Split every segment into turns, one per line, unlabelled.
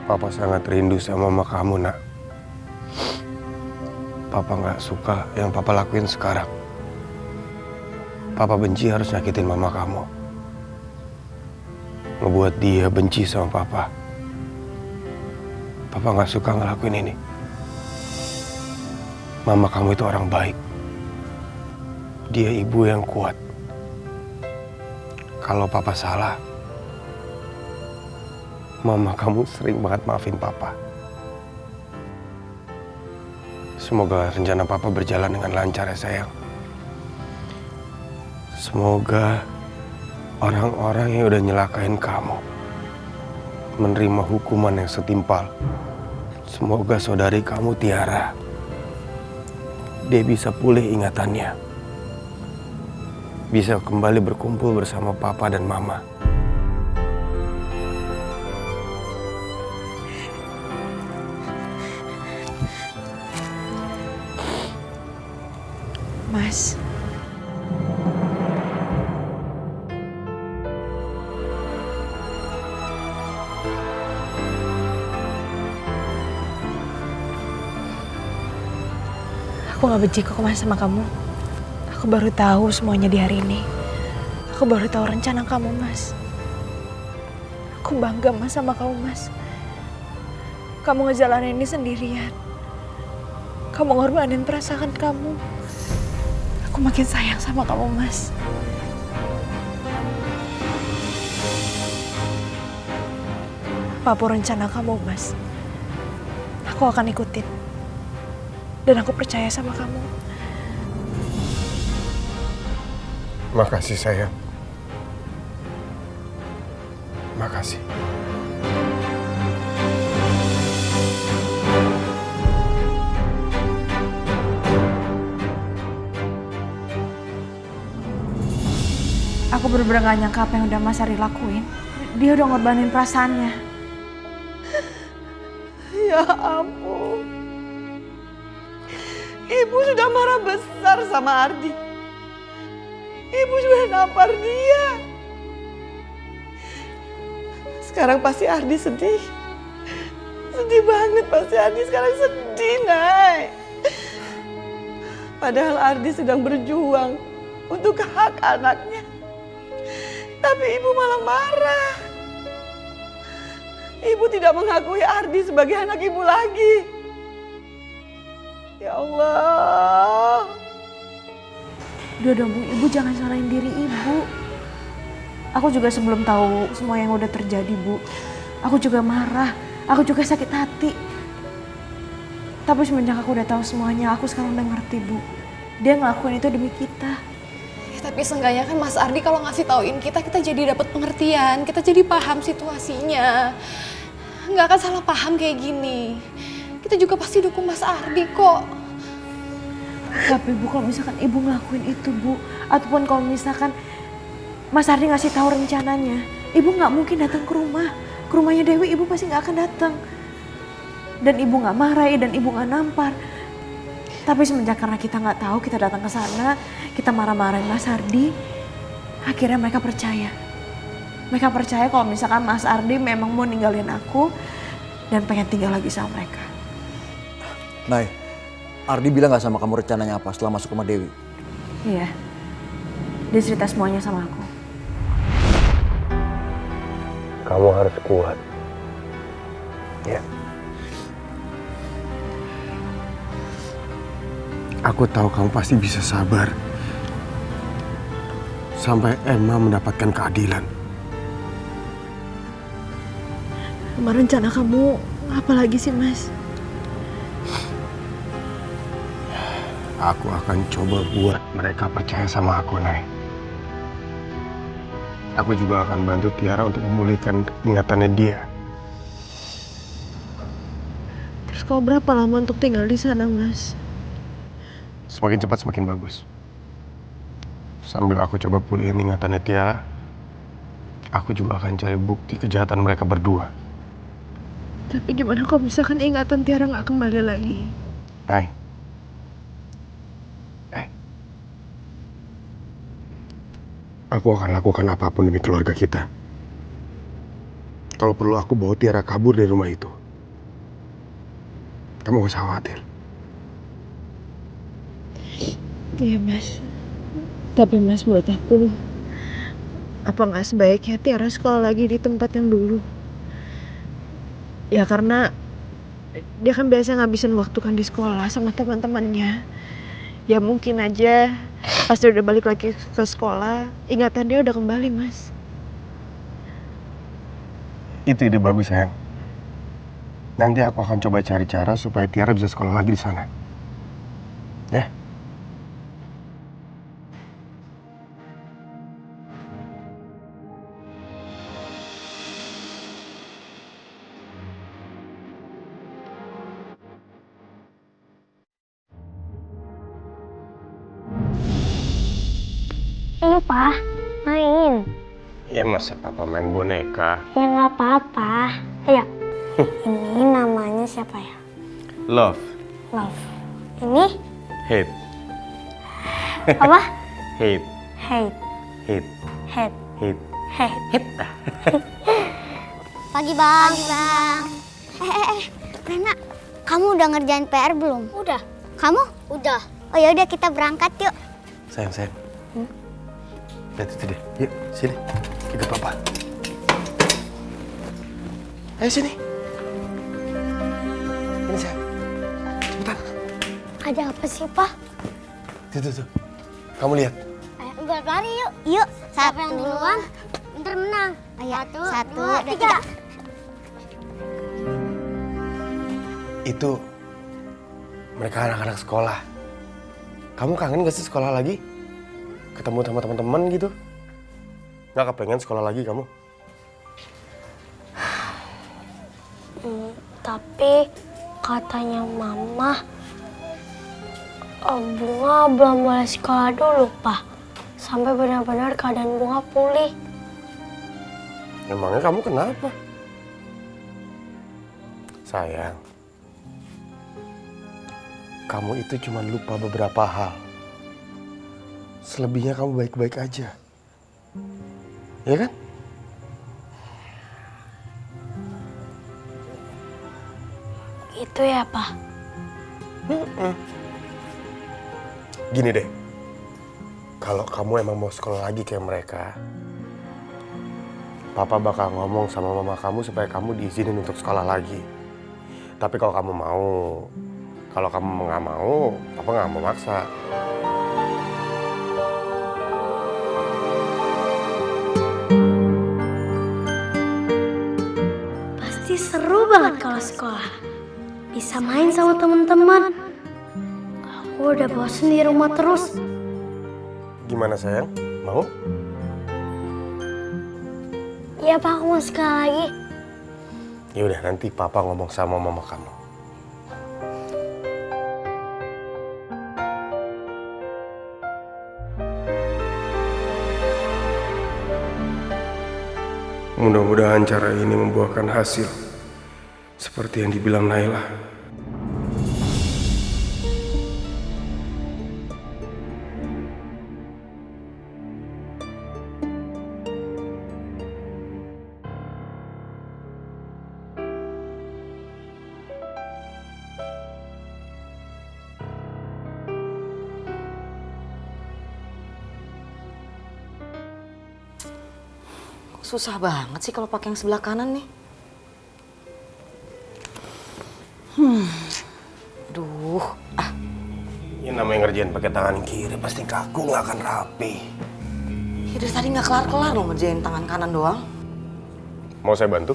Papa sangat rindu sama mama kamu, nak. Papa nggak suka yang Papa lakuin sekarang. Papa benci harus nyakitin mama kamu. Ngebuat dia benci sama Papa. Papa nggak suka ngelakuin ini. Mama kamu itu orang baik. Dia ibu yang kuat. Kalau Papa salah, mama kamu sering banget maafin Papa. Semoga rencana Papa berjalan dengan lancar ya sayang. Semoga orang-orang yang udah nyelakain kamu menerima hukuman yang setimpal. Semoga saudari kamu Tiara, dia bisa pulih ingatannya. Bisa kembali berkumpul bersama Papa dan Mama.
Mas, aku gak benci kok Mas sama kamu. Aku baru tahu semuanya di hari ini. Aku baru tahu rencana kamu, Mas. Aku bangga Mas sama kamu, Mas. Kamu ngejalanin ini sendirian. Kamu ngorbanin perasaan kamu. Aku makin sayang sama kamu, Mas. Apapun rencana kamu, Mas, aku akan ikutin. Dan aku percaya sama kamu.
Makasih sayang. Makasih.
Aku bener-bener gak nyangka apa yang udah Mas Ari lakuin. Dia udah ngorbanin perasaannya.
Ya ampun. Ibu sudah marah besar sama Ardi. Ibu sudah nampar dia. Sekarang pasti Ardi sedih. Sedih banget pasti Ardi sekarang sedih, Nay. Padahal Ardi sedang berjuang untuk hak anaknya. Tapi ibu malah marah. Ibu tidak mengakui Ardi sebagai anak ibu lagi. Ya Allah.
Udah dong, Bu. Ibu jangan salahin diri Ibu. Aku juga sebelum tahu semua yang udah terjadi, Bu. Aku juga marah. Aku juga sakit hati. Tapi semenjak aku udah tahu semuanya, aku sekarang udah ngerti, Bu. Dia ngelakuin itu demi kita.
Ya, tapi seenggaknya kan Mas Ardi kalau ngasih tauin kita jadi dapat pengertian. Kita jadi paham situasinya. Nggak akan salah paham kayak gini. Kita juga pasti dukung Mas Ardi kok.
Tapi Bu, kalau misalkan Ibu ngelakuin itu, Bu, ataupun kalau misalkan Mas Ardi ngasih tahu rencananya, Ibu nggak mungkin datang ke rumah. Ke rumahnya Dewi, Ibu pasti nggak akan datang. Dan Ibu nggak marah, dan Ibu nggak nampar. Tapi semenjak karena kita nggak tahu, kita datang ke sana, kita marah-marahin Mas Ardi, akhirnya mereka percaya. Mereka percaya kalau misalkan Mas Ardi memang mau ninggalin aku dan pengen tinggal lagi sama mereka.
Nay, Ardi bilang gak sama kamu rencananya apa setelah masuk rumah Dewi?
Iya, dia cerita semuanya sama aku.
Kamu harus kuat. Ya. Aku tahu kamu pasti bisa sabar. Sampai Emma mendapatkan keadilan.
Rencana kamu apa lagi sih, Mas?
Aku akan coba buat mereka percaya sama aku, Nay. Aku juga akan bantu Tiara untuk memulihkan ingatannya dia.
Terus kau berapa lama untuk tinggal di sana, Mas?
Semakin cepat semakin bagus. Sambil aku coba pulihin ingatannya Tiara, aku juga akan cari bukti kejahatan mereka berdua.
Tapi gimana kalau misalkan ingatan Tiara nggak kembali lagi?
Nay. Aku akan lakukan apapun demi keluarga kita. kalau perlu aku bawa Tiara kabur dari rumah itu. Kamu gak usah khawatir.
Iya Mas. Tapi Mas buat aku, apa nggak sebaiknya Tiara sekolah lagi di tempat yang dulu? Ya karena dia kan biasa ngabisin waktu kan di sekolah sama teman-temannya. Ya mungkin aja pas dia udah balik lagi ke sekolah, ingatan dia udah kembali Mas.
Itu ide bagus, sayang. Nanti aku akan coba cari cara supaya Tiara bisa sekolah lagi di sana. Ya?
Ayo Pak, main.
Ya masa papa main boneka.
Ya nggak apa-apa. Ayo. Ini namanya siapa ya?
Love.
Love. Ini
Hate.
apa?
Hate.
Hate.
Hate.
Hate.
Hate.
Hate. Pagi bang. Pagi bang. Rena, kamu udah ngerjain PR belum? Udah. Kamu? Udah. Oh ya udah kita berangkat yuk.
Sayang. Lihat itu deh. Yuk, sini. Ikut papa. Ayo sini. Ini sayang. Cepetan.
Ada apa sih Pak?
Tuh. Kamu lihat.
Ayo berlari yuk. Yuk. Siapa yang duluan? Ntar menang. Ayo. Satu, dua, tiga.
Itu mereka anak-anak sekolah. Kamu kangen gak sih sekolah lagi? Ketemu sama teman-teman gitu? Gak kepengen sekolah lagi kamu?
Tapi katanya Mama, Bunga belum boleh sekolah dulu, Pak. Sampai benar-benar keadaan Bunga pulih.
Emangnya kamu kenapa? Sayang, kamu itu cuma lupa beberapa hal. Selebihnya kamu baik-baik aja. Ya kan?
Itu ya, Pak.
Gini deh, kalau kamu emang mau sekolah lagi kayak mereka, Papa bakal ngomong sama mama kamu supaya kamu diizinin untuk sekolah lagi. Tapi kalau kamu mau, kalau kamu nggak mau, Papa nggak mau maksa.
Pasti seru banget kalau sekolah. Bisa main sama teman-teman. Aku udah bosen di rumah terus.
Gimana sayang? Mau?
Iya Pak, aku mau sekolah lagi.
Ya udah, nanti Papa ngomong sama mama kamu. Mudah-mudahan cara ini membuahkan hasil seperti yang dibilang Naila.
Susah banget sih kalau pakai yang sebelah kanan nih. Duh,
Ya namanya ngerjain pakai tangan kiri pasti kaku, nggak akan rapi.
ya dari tadi nggak kelar-kelar loh ngerjain tangan kanan doang.
Mau saya bantu?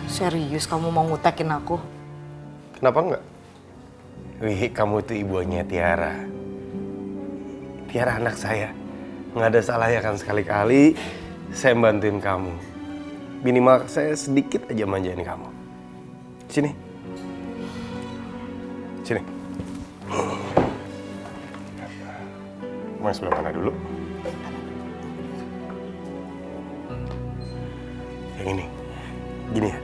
Serius kamu mau ngutekin aku?
Kenapa enggak? Wih, kamu itu ibunya Tiara. Tiara anak saya. Nggak ada salahnya kan sekali-kali saya bantuin kamu. Minimal saya sedikit aja manjain kamu. Sini. Sini. Mau yang sebelah mana dulu? Yang ini. Gini ya.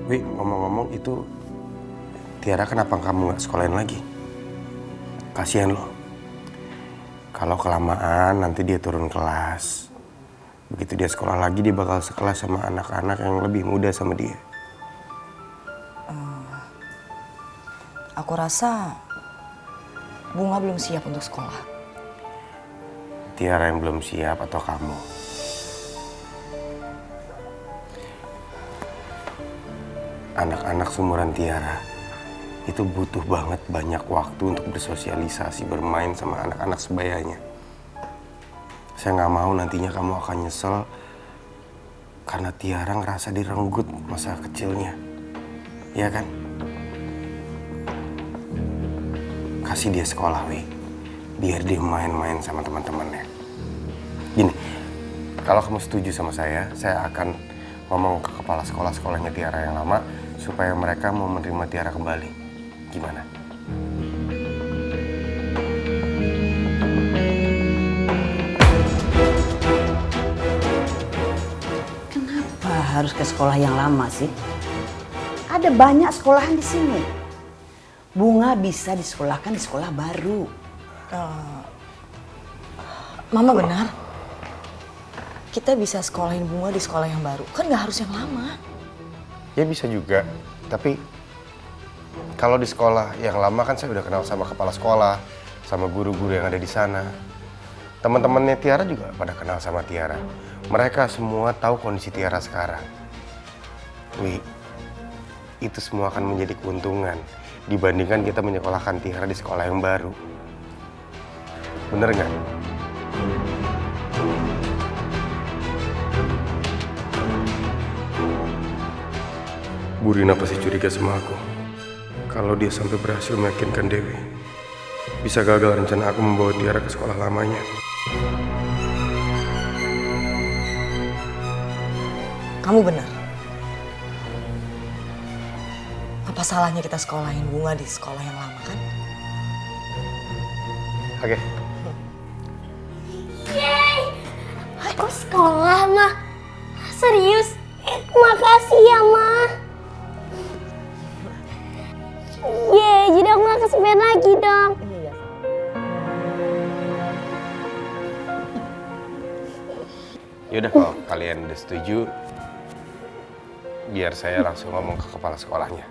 Wih, ngomong-ngomong itu Tiara kenapa kamu nggak sekolahin lagi? Kasihan loh. Kalau kelamaan nanti dia turun kelas. Begitu dia sekolah lagi dia bakal sekelas sama anak-anak yang lebih muda sama dia.
Aku rasa Bunga belum siap untuk sekolah.
Tiara yang belum siap atau kamu? Anak-anak seumuran Tiara itu butuh banget banyak waktu untuk bersosialisasi, bermain sama anak-anak sebayanya. Saya nggak mau nantinya kamu akan nyesel karena Tiara ngerasa direnggut masa kecilnya. Iya kan? Kasih dia sekolah, Wi. Biar dia main-main sama teman-temannya. Gini, kalau kamu setuju sama saya akan ngomong ke kepala sekolah-sekolahnya Tiara yang lama supaya mereka mau menerima Tiara kembali. Gimana?
Kenapa harus ke sekolah yang lama sih? Ada banyak sekolahan di sini. Bunga bisa disekolahkan di sekolah baru.
Mama benar. Kita bisa sekolahin Bunga di sekolah yang baru. Kan nggak harus yang lama.
Ya bisa juga, tapi kalau di sekolah yang lama kan saya udah kenal sama kepala sekolah, sama guru-guru yang ada di sana. Teman-temannya Tiara juga pada kenal sama Tiara. Mereka semua tahu kondisi Tiara sekarang. Wi, itu semua akan menjadi keuntungan dibandingkan kita menyekolahkan Tiara di sekolah yang baru. Bener nggak? Bu Rina pasti curiga sama aku. Kalau dia sampai berhasil meyakinkan Dewi, bisa gagal rencana aku membawa Tiara ke sekolah lamanya.
Kamu benar. Apa salahnya kita sekolahin Bunga di sekolah yang lama kan?
Oke.
Yeay, aku sekolah, Ma. Serius? Makasih ya, Ma. Yeay, jadi aku gak kesepian lagi dong.
Yaudah kalau kalian udah setuju, biar saya langsung ngomong ke kepala sekolahnya.